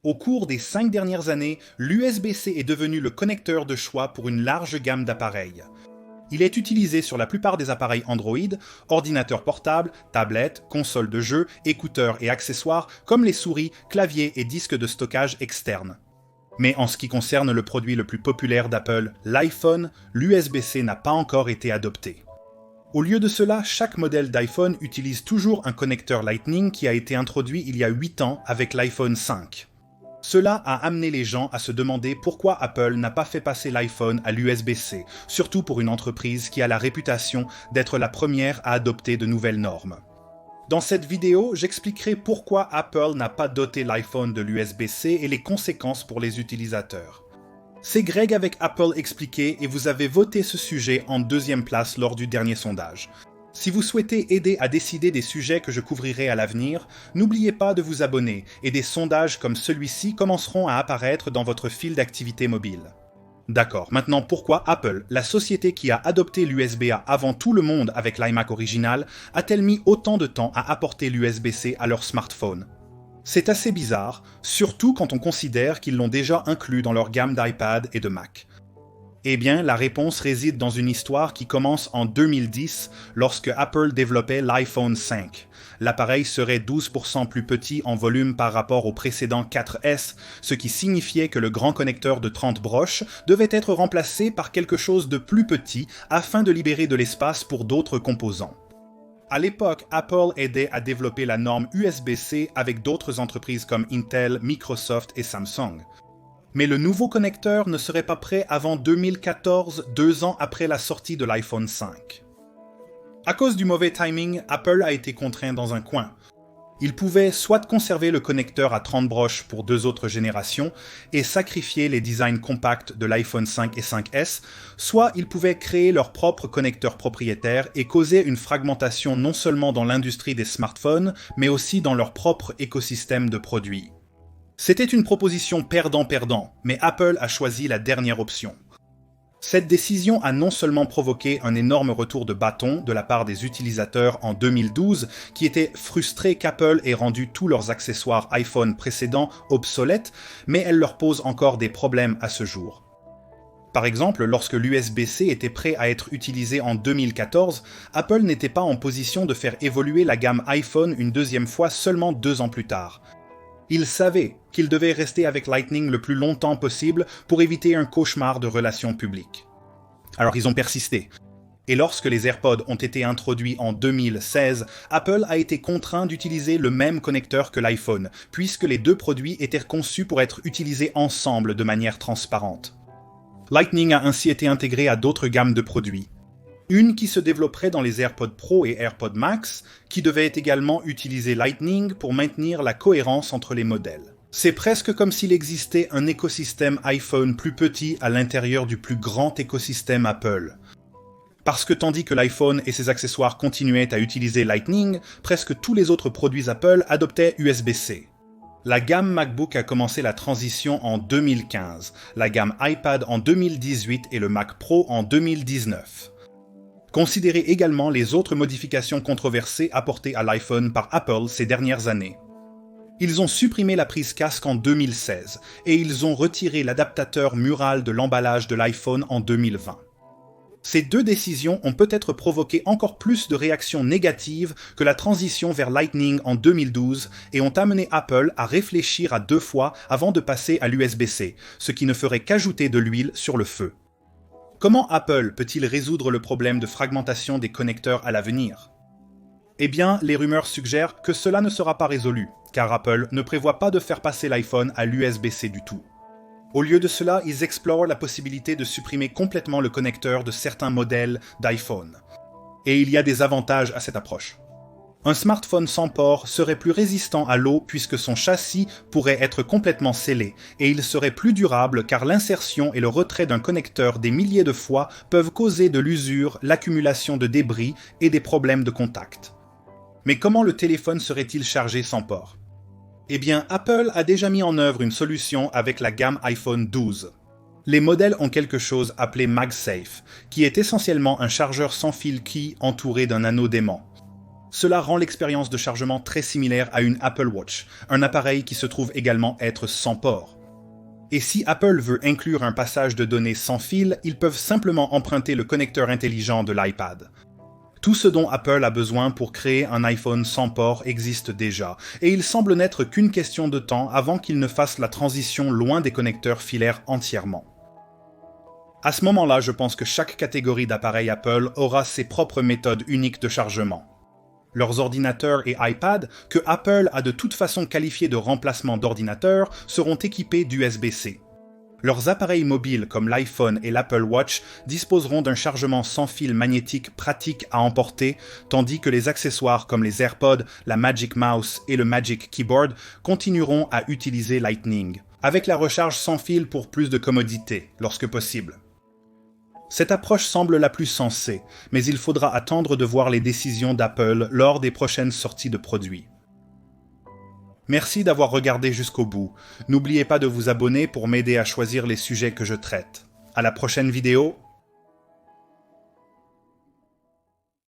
Au cours des 5 dernières années, l'USB-C est devenu le connecteur de choix pour une large gamme d'appareils. Il est utilisé sur la plupart des appareils Android, ordinateurs portables, tablettes, consoles de jeux, écouteurs et accessoires comme les souris, claviers et disques de stockage externes. Mais en ce qui concerne le produit le plus populaire d'Apple, l'iPhone, l'USB-C n'a pas encore été adopté. Au lieu de cela, chaque modèle d'iPhone utilise toujours un connecteur Lightning qui a été introduit il y a 8 ans avec l'iPhone 5. Cela a amené les gens à se demander pourquoi Apple n'a pas fait passer l'iPhone à l'USB-C, surtout pour une entreprise qui a la réputation d'être la première à adopter de nouvelles normes. Dans cette vidéo, j'expliquerai pourquoi Apple n'a pas doté l'iPhone de l'USB-C et les conséquences pour les utilisateurs. C'est Greg avec Apple Expliqué et vous avez voté ce sujet en deuxième place lors du dernier sondage. Si vous souhaitez aider à décider des sujets que je couvrirai à l'avenir, n'oubliez pas de vous abonner et des sondages comme celui-ci commenceront à apparaître dans votre fil d'activité mobile. D'accord, maintenant pourquoi Apple, la société qui a adopté l'USB-A avant tout le monde avec l'iMac original, a-t-elle mis autant de temps à apporter l'USB-C à leur smartphone ? C'est assez bizarre, surtout quand on considère qu'ils l'ont déjà inclus dans leur gamme d'iPad et de Mac. Eh bien, la réponse réside dans une histoire qui commence en 2010 lorsque Apple développait l'iPhone 5. L'appareil serait 12% plus petit en volume par rapport au précédent 4S, ce qui signifiait que le grand connecteur de 30 broches devait être remplacé par quelque chose de plus petit afin de libérer de l'espace pour d'autres composants. À l'époque, Apple aidait à développer la norme USB-C avec d'autres entreprises comme Intel, Microsoft et Samsung. Mais le nouveau connecteur ne serait pas prêt avant 2014, 2 ans après la sortie de l'iPhone 5. À cause du mauvais timing, Apple a été contraint dans un coin. Il pouvait soit conserver le connecteur à 30 broches pour 2 autres générations et sacrifier les designs compacts de l'iPhone 5 et 5S, soit ils pouvaient créer leur propre connecteur propriétaire et causer une fragmentation non seulement dans l'industrie des smartphones, mais aussi dans leur propre écosystème de produits. C'était une proposition perdant-perdant, mais Apple a choisi la dernière option. Cette décision a non seulement provoqué un énorme retour de bâton de la part des utilisateurs en 2012, qui étaient frustrés qu'Apple ait rendu tous leurs accessoires iPhone précédents obsolètes, mais elle leur pose encore des problèmes à ce jour. Par exemple, lorsque l'USB-C était prêt à être utilisé en 2014, Apple n'était pas en position de faire évoluer la gamme iPhone une deuxième fois seulement 2 ans plus tard. Ils savaient qu'ils devaient rester avec Lightning le plus longtemps possible pour éviter un cauchemar de relations publiques. Alors ils ont persisté. Et lorsque les AirPods ont été introduits en 2016, Apple a été contraint d'utiliser le même connecteur que l'iPhone, puisque les deux produits étaient conçus pour être utilisés ensemble de manière transparente. Lightning a ainsi été intégré à d'autres gammes de produits. Une qui se développerait dans les AirPods Pro et AirPods Max, qui devait également utiliser Lightning pour maintenir la cohérence entre les modèles. C'est presque comme s'il existait un écosystème iPhone plus petit à l'intérieur du plus grand écosystème Apple. Parce que tandis que l'iPhone et ses accessoires continuaient à utiliser Lightning, presque tous les autres produits Apple adoptaient USB-C. La gamme MacBook a commencé la transition en 2015, la gamme iPad en 2018 et le Mac Pro en 2019. Considérez également les autres modifications controversées apportées à l'iPhone par Apple ces dernières années. Ils ont supprimé la prise casque en 2016 et ils ont retiré l'adaptateur mural de l'emballage de l'iPhone en 2020. Ces 2 décisions ont peut-être provoqué encore plus de réactions négatives que la transition vers Lightning en 2012 et ont amené Apple à réfléchir à 2 fois avant de passer à l'USB-C, ce qui ne ferait qu'ajouter de l'huile sur le feu. Comment Apple peut-il résoudre le problème de fragmentation des connecteurs à l'avenir ? Eh bien, les rumeurs suggèrent que cela ne sera pas résolu, car Apple ne prévoit pas de faire passer l'iPhone à l'USB-C du tout. Au lieu de cela, ils explorent la possibilité de supprimer complètement le connecteur de certains modèles d'iPhone. Et il y a des avantages à cette approche. Un smartphone sans port serait plus résistant à l'eau puisque son châssis pourrait être complètement scellé, et il serait plus durable car l'insertion et le retrait d'un connecteur des milliers de fois peuvent causer de l'usure, l'accumulation de débris et des problèmes de contact. Mais comment le téléphone serait-il chargé sans port ? Eh bien, Apple a déjà mis en œuvre une solution avec la gamme iPhone 12. Les modèles ont quelque chose appelé MagSafe, qui est essentiellement un chargeur sans fil Qi entouré d'un anneau d'aimant. Cela rend l'expérience de chargement très similaire à une Apple Watch, un appareil qui se trouve également être sans port. Et si Apple veut inclure un passage de données sans fil, ils peuvent simplement emprunter le connecteur intelligent de l'iPad. Tout ce dont Apple a besoin pour créer un iPhone sans port existe déjà, et il semble n'être qu'une question de temps avant qu'ils ne fassent la transition loin des connecteurs filaires entièrement. À ce moment-là, je pense que chaque catégorie d'appareils Apple aura ses propres méthodes uniques de chargement. Leurs ordinateurs et iPad, que Apple a de toute façon qualifiés de remplacement d'ordinateurs, seront équipés d'USB-C. Leurs appareils mobiles comme l'iPhone et l'Apple Watch disposeront d'un chargement sans fil magnétique pratique à emporter, tandis que les accessoires comme les AirPods, la Magic Mouse et le Magic Keyboard continueront à utiliser Lightning, avec la recharge sans fil pour plus de commodité, lorsque possible. Cette approche semble la plus sensée, mais il faudra attendre de voir les décisions d'Apple lors des prochaines sorties de produits. Merci d'avoir regardé jusqu'au bout. N'oubliez pas de vous abonner pour m'aider à choisir les sujets que je traite. À la prochaine vidéo!